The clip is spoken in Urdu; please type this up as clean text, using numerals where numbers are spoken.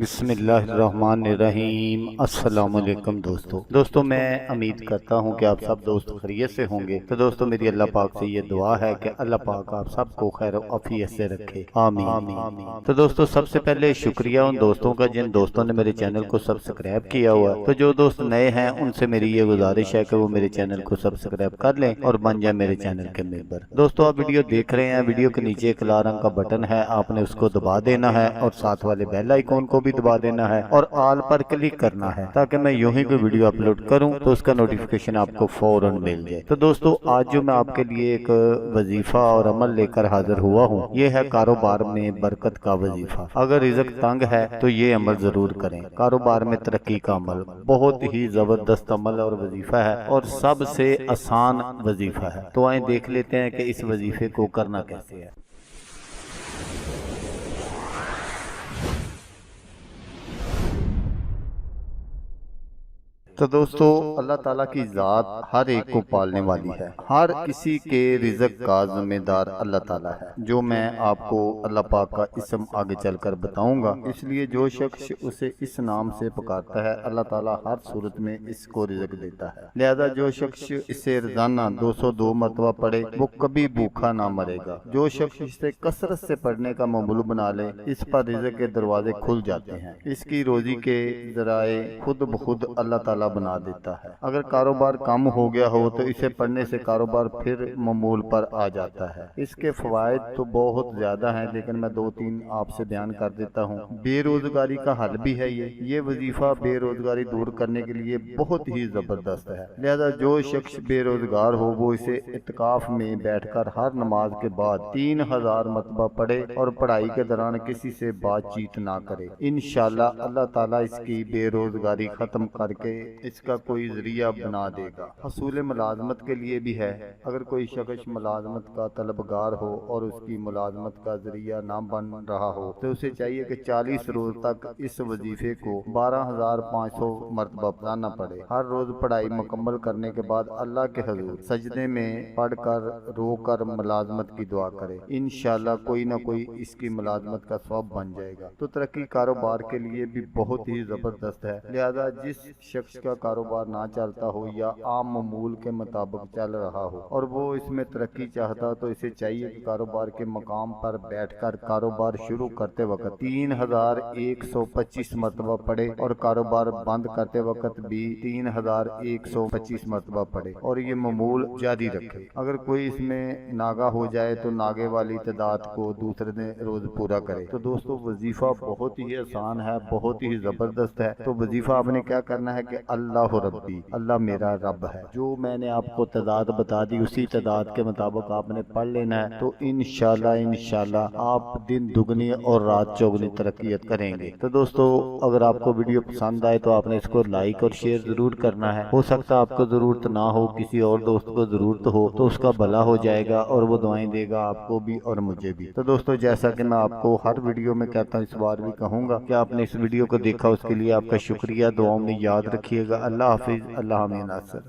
بسم اللہ الرحمن الرحیم۔ السلام علیکم دوستو میں امید کرتا ہوں کہ آپ سب دوست خیریت سے ہوں گے۔ تو دوستو میری اللہ پاک سے یہ دعا ہے کہ اللہ پاک آپ سب کو خیر و عافیت سے رکھے، آمین۔ تو دوستو سب سے پہلے شکریہ ان دوستوں کا جن دوستوں نے میرے چینل کو سبسکرائب کیا ہوا ہے۔ تو جو دوست نئے ہیں ان سے میری یہ گزارش ہے کہ وہ میرے چینل کو سبسکرائب کر لیں اور بن جائیں میرے چینل کے ممبر۔ دوستو آپ ویڈیو دیکھ رہے ہیں، ویڈیو کے نیچے ایک لال رنگ کا بٹن ہے، آپ نے اس کو دبا دینا ہے اور ساتھ والے بیل آئیکن کو بھی دبا دینا ہے اور آل پر کلک کرنا ہے تاکہ میں یوں ہی کوئی ویڈیو اپلوڈ کروں تو اس کا نوٹیفیکیشن آپ کو فوراً مل جائے۔ تو دوستو آج جو میں آپ کے لیے ایک وظیفہ اور عمل لے کر حاضر ہوا ہوں، یہ ہے کاروبار میں برکت کا وظیفہ۔ اگر رزق تنگ ہے تو یہ عمل ضرور کریں۔ کاروبار میں ترقی کا عمل بہت ہی زبردست عمل اور وظیفہ ہے اور سب سے آسان وظیفہ ہے۔ تو آئیں دیکھ لیتے ہیں کہ اس وظیفے کو کرنا کیسے ہے۔ تو دوستو اللہ تعالیٰ کی ذات ہر ایک کو پالنے والی ہے، ہر کسی کے رزق کا ذمہ دار اللہ تعالیٰ ہے، جو میں آپ کو اللہ پاک کا اسم آگے چل کر بتاؤں گا۔ اس لیے جو شخص اسے اس نام سے پکارتا ہے اللہ تعالیٰ ہر صورت میں اس کو رزق دیتا ہے۔ لہذا جو شخص اسے روزانہ 202 مرتبہ پڑھے وہ کبھی بھوکا نہ مرے گا۔ جو شخص اسے کثرت سے پڑھنے کا معمول بنا لے اس پر رزق کے دروازے کھل جاتے ہیں، اس کی روزی کے ذرائع خود بخود اللہ تعالیٰ بنا دیتا ہے۔ اگر کاروبار کم ہو گیا ہو تو اسے پڑھنے سے کاروبار پھر معمول پر آ جاتا ہے۔ اس کے فوائد تو بہت زیادہ ہیں لیکن میں 2-3 آپ سے بیان کر دیتا ہوں۔ بے روزگاری کا حل بھی ہے یہ وظیفہ بے روزگاری دور کرنے کے لیے بہت ہی زبردست ہے۔ لہذا جو شخص بے روزگار ہو وہ اسے اعتکاف میں بیٹھ کر ہر نماز کے بعد 3000 مرتبہ پڑھے اور پڑھائی کے دوران کسی سے بات چیت نہ کرے۔ انشاءاللہ اللہ تعالیٰ اس کی بے روزگاری ختم کر کے اس کا کوئی ذریعہ بنا دے گا۔ حصول ملازمت کے لیے بھی ہے۔ اگر کوئی شخص ملازمت کا طلبگار ہو اور اس کی ملازمت کا ذریعہ نہ بن رہا ہو تو اسے چاہیے کہ 40 روز تک اس وظیفے کو 12500 مرتبہ پڑھنا پڑے۔ ہر روز پڑھائی مکمل کرنے کے بعد اللہ کے حضور سجدے میں پڑھ کر رو کر ملازمت کی دعا کرے، انشاءاللہ کوئی نہ کوئی اس کی ملازمت کا ثواب بن جائے گا۔ تو ترقی کاروبار کے لیے بھی بہت ہی زبردست ہے۔ لہذا جس شخص کا کاروبار نہ چلتا ہو یا عام معمول کے مطابق چل رہا ہو اور وہ اس میں ترقی چاہتا تو اسے چاہیے کہ کاروبار کے مقام پر بیٹھ کر کاروبار شروع کرتے وقت 3125 مرتبہ پڑھے اور کاروبار بند کرتے وقت بھی 3125 مرتبہ پڑھے اور یہ معمول جاری رکھے۔ اگر کوئی اس میں ناگا ہو جائے تو ناگے والی تعداد کو دوسرے روز پورا کرے۔ تو دوستو وظیفہ بہت ہی آسان ہے، بہت ہی زبردست ہے۔ تو وظیفہ آپ نے کیا کرنا ہے کہ اللہ ربی، اللہ میرا رب ہے، جو میں نے آپ کو تعداد بتا دی اسی تعداد کے مطابق آپ نے پڑھ لینا ہے۔ تو انشاءاللہ آپ دن دگنی اور رات چوگنی ترقیت کریں گے۔ تو دوستو اگر آپ کو ویڈیو پسند آئے تو آپ نے اس کو لائک اور شیئر ضرور کرنا ہے۔ ہو سکتا آپ کو ضرورت نہ ہو، کسی اور دوست کو ضرورت ہو تو اس کا بھلا ہو جائے گا اور وہ دعائیں دے گا آپ کو بھی اور مجھے بھی۔ تو دوستو جیسا کہ میں آپ کو ہر ویڈیو میں کہتا ہوں اس بار بھی کہوں گا کہ آپ نے اس ویڈیو کو دیکھا، اس کے لیے آپ کا شکریہ، دعاؤں میں یاد رکھیے گا۔ اللہ حافظ، اللہ امین ناصر۔